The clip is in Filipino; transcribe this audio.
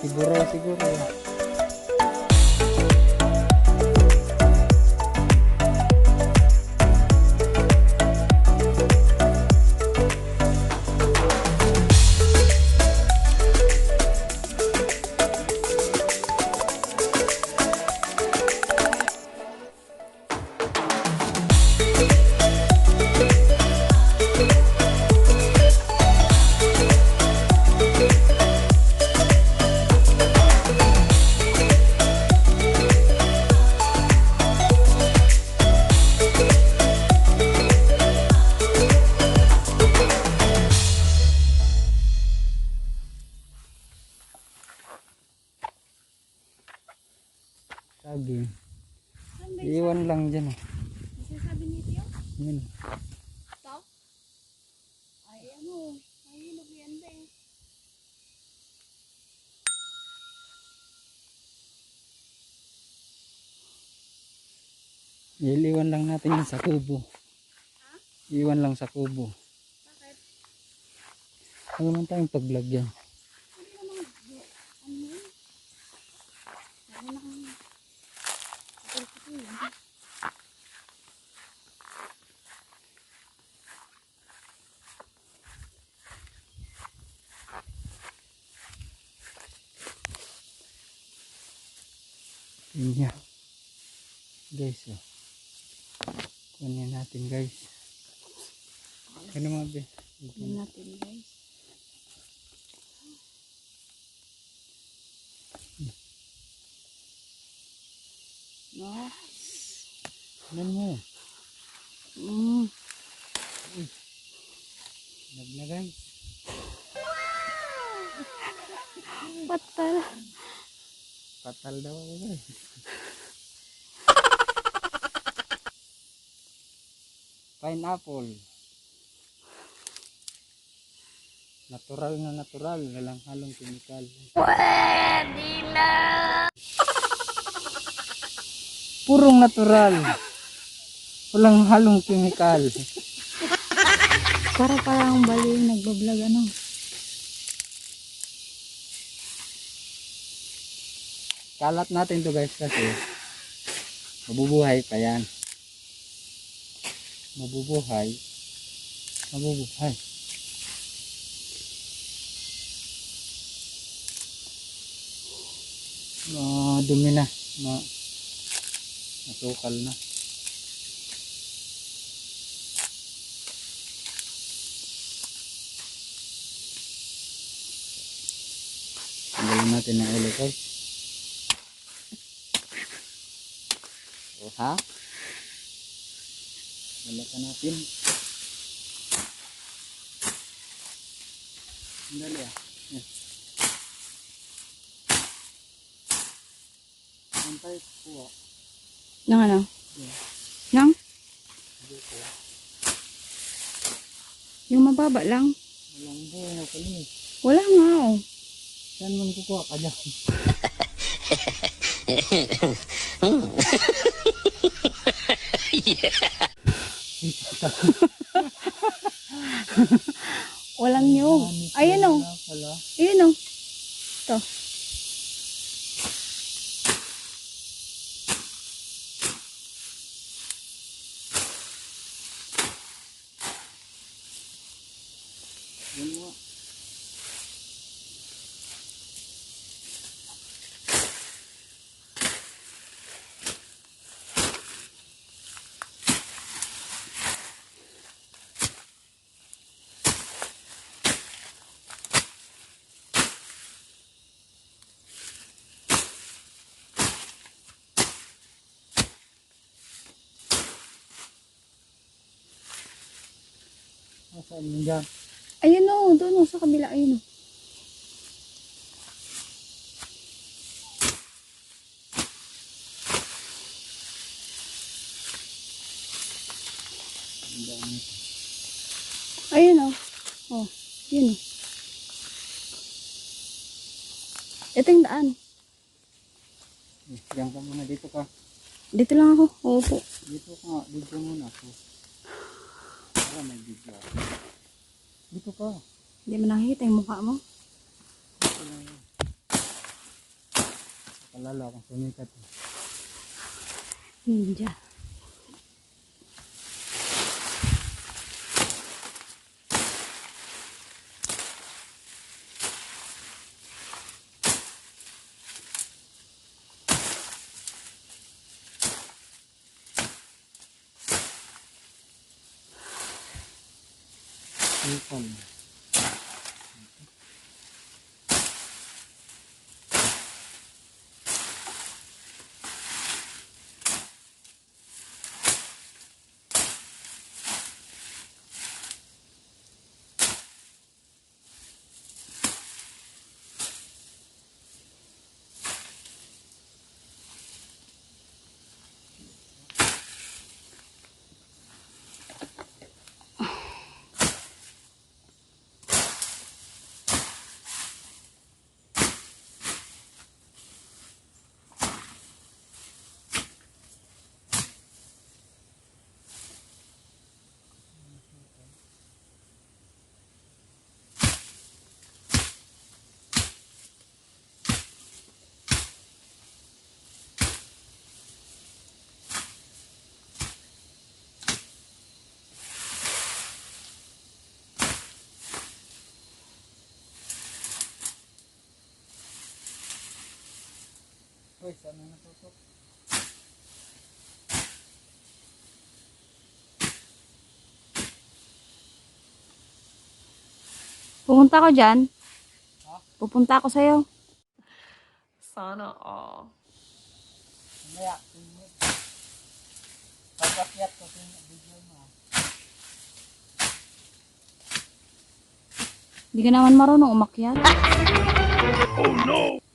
Siguro, siguro. Sabi, iwan lang dyan. Sabi ni Tio? Yan. Ito? Ay ano, ay nagyanda eh. Iwan lang natin yan sa kubo. Ha? Iwan lang sa kubo. Bakit? Ano naman tayong paglagyan? Hindi naman, ano yun? Lagi na kang kapal-kapal yun. Yun niya. Guys, oh. Kunin natin guys. Ano mga be? Tignan natin guys. No? Ano mo? Nagnagan. Patal. Patal daw ako guys. Pineapple. Natural na natural. Walang halong chemical. Pwede na! Purong natural. Walang halong chemical. Para parang bali nagbablog ano. Kalat natin to guys kasi mabubuhay pa yan. Mabubuhay. Mabubuhay. Dumi na. Nasukal na. Tanggalin natin ang ulo guys. O ha? Balatan natin. Sandali ah. Yan. Antay po. Nang ano? Yeah. Nang? Dito. Yung mababa lang. Walang buhay pa niya. Wala nga oh. Saan man kukuha ka dyan? Walang nyug. Ayun oh. Ayun oh. Ito. Yan mo. Saan mo dyan? Ayun oh. Doon oh. Sa kabila. Ayun oh. Ayun oh. Oh. Yun oh. Ito yung daan. Diyan ka muna. Dito ka. Dito lang ako. Opo. Dito ka. Dito muna ako. Para may video. Dito ka. Hindi mo nakikita yung mukha mo. Dito lang. Palala kung sumikat. Ninja. Bicol. Uy, saan na natutok? Pupunta ko dyan. Ha? Pupunta ako sa'yo. Sana all. Mamaya, tingin. Pagkakyat ko sa video mo. Hindi ka naman marunong umakyat. Oh no!